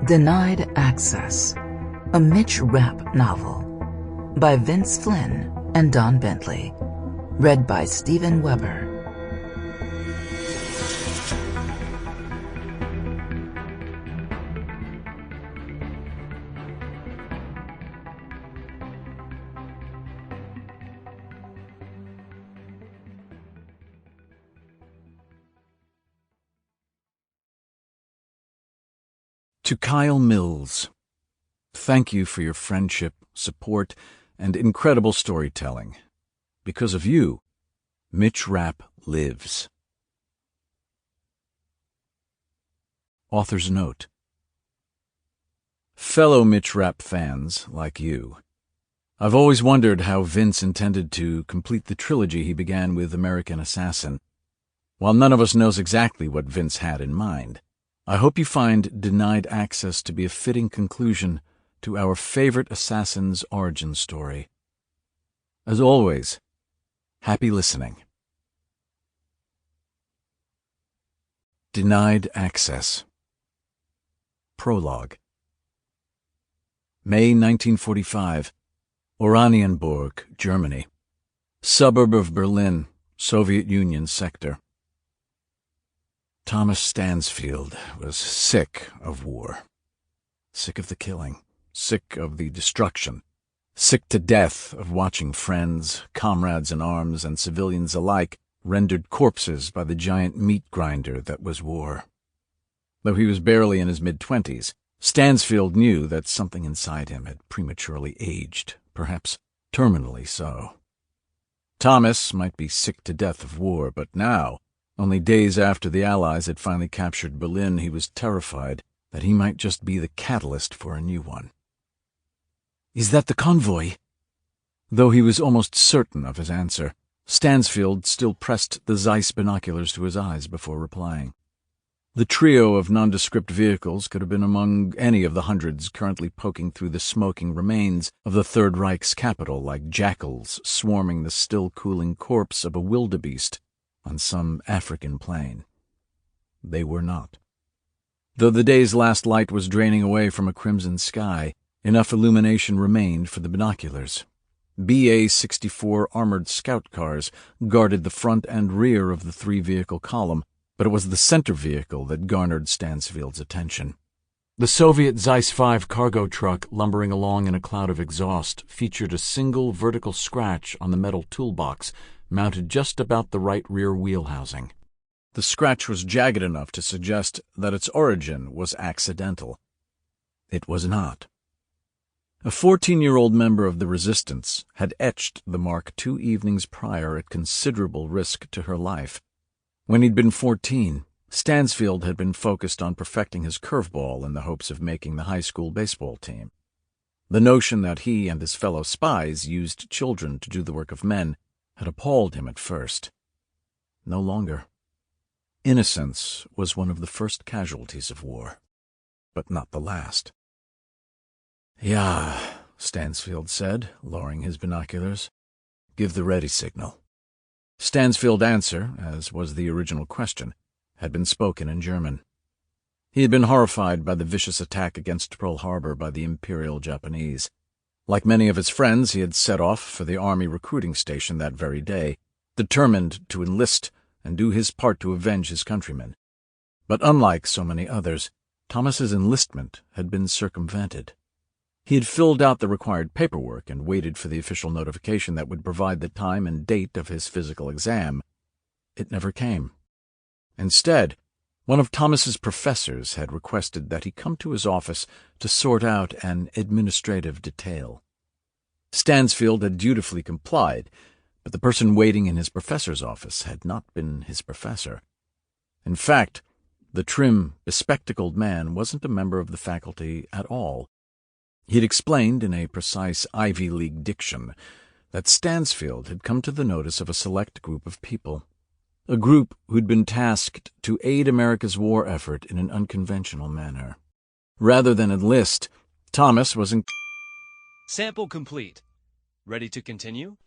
Denied Access, a Mitch Rapp novel by Vince Flynn and Don Bentley, read by Stephen Weber. To Kyle Mills, thank you for your friendship, support, and incredible storytelling. Because of you, Mitch Rapp lives. Author's note. Fellow Mitch Rapp fans, like you, I've always wondered how Vince intended to complete the trilogy he began with American Assassin. While none of us knows exactly what Vince had in mind, I hope you find Denied Access to be a fitting conclusion to our favorite assassin's origin story. As always, happy listening. Denied Access. Prologue. May 1945, Oranienburg, Germany. Suburb of Berlin, Soviet Union sector. Thomas Stansfield was sick of war. Sick of the killing. Sick of the destruction. Sick to death of watching friends, comrades in arms, and civilians alike rendered corpses by the giant meat grinder that was war. Though he was barely in his mid-20s, Stansfield knew that something inside him had prematurely aged, perhaps terminally so. Thomas might be sick to death of war, but now, only days after the Allies had finally captured Berlin, he was terrified that he might just be the catalyst for a new one. "Is that the convoy?" Though he was almost certain of his answer, Stansfield still pressed the Zeiss binoculars to his eyes before replying. The trio of nondescript vehicles could have been among any of the hundreds currently poking through the smoking remains of the Third Reich's capital like jackals swarming the still-cooling corpse of a wildebeest on some African plain. They were not. Though the day's last light was draining away from a crimson sky, enough illumination remained for the binoculars. BA-64 armored scout cars guarded the front and rear of the three-vehicle column, but it was the center vehicle that garnered Stansfield's attention. The Soviet Zeiss-5 cargo truck, lumbering along in a cloud of exhaust, featured a single vertical scratch on the metal toolbox mounted just about the right rear wheel housing. The scratch was jagged enough to suggest that its origin was accidental. It was not. A 14-year-old member of the resistance had etched the mark 2 evenings prior at considerable risk to her life. When he'd been 14, Stansfield had been focused on perfecting his curveball in the hopes of making the high school baseball team. The notion that he and his fellow spies used children to do the work of men had appalled him at first. No longer. Innocence was one of the first casualties of war, but not the last. "Ja," Stansfield said, lowering his binoculars. "Give the ready signal." Stansfield's answer, as was the original question, had been spoken in German. He had been horrified by the vicious attack against Pearl Harbor by the Imperial Japanese. Like many of his friends, he had set off for the Army recruiting station that very day, determined to enlist and do his part to avenge his countrymen. But unlike so many others, Thomas's enlistment had been circumvented. He had filled out the required paperwork and waited for the official notification that would provide the time and date of his physical exam. It never came. Instead, one of Thomas's professors had requested that he come to his office to sort out an administrative detail. Stansfield had dutifully complied, but the person waiting in his professor's office had not been his professor. In fact, the trim, bespectacled man wasn't a member of the faculty at all. He'd explained in a precise Ivy League diction that Stansfield had come to the notice of a select group of people, a group who'd been tasked to aid America's war effort in an unconventional manner. Rather than enlist, Thomas was Sample complete. Ready to continue?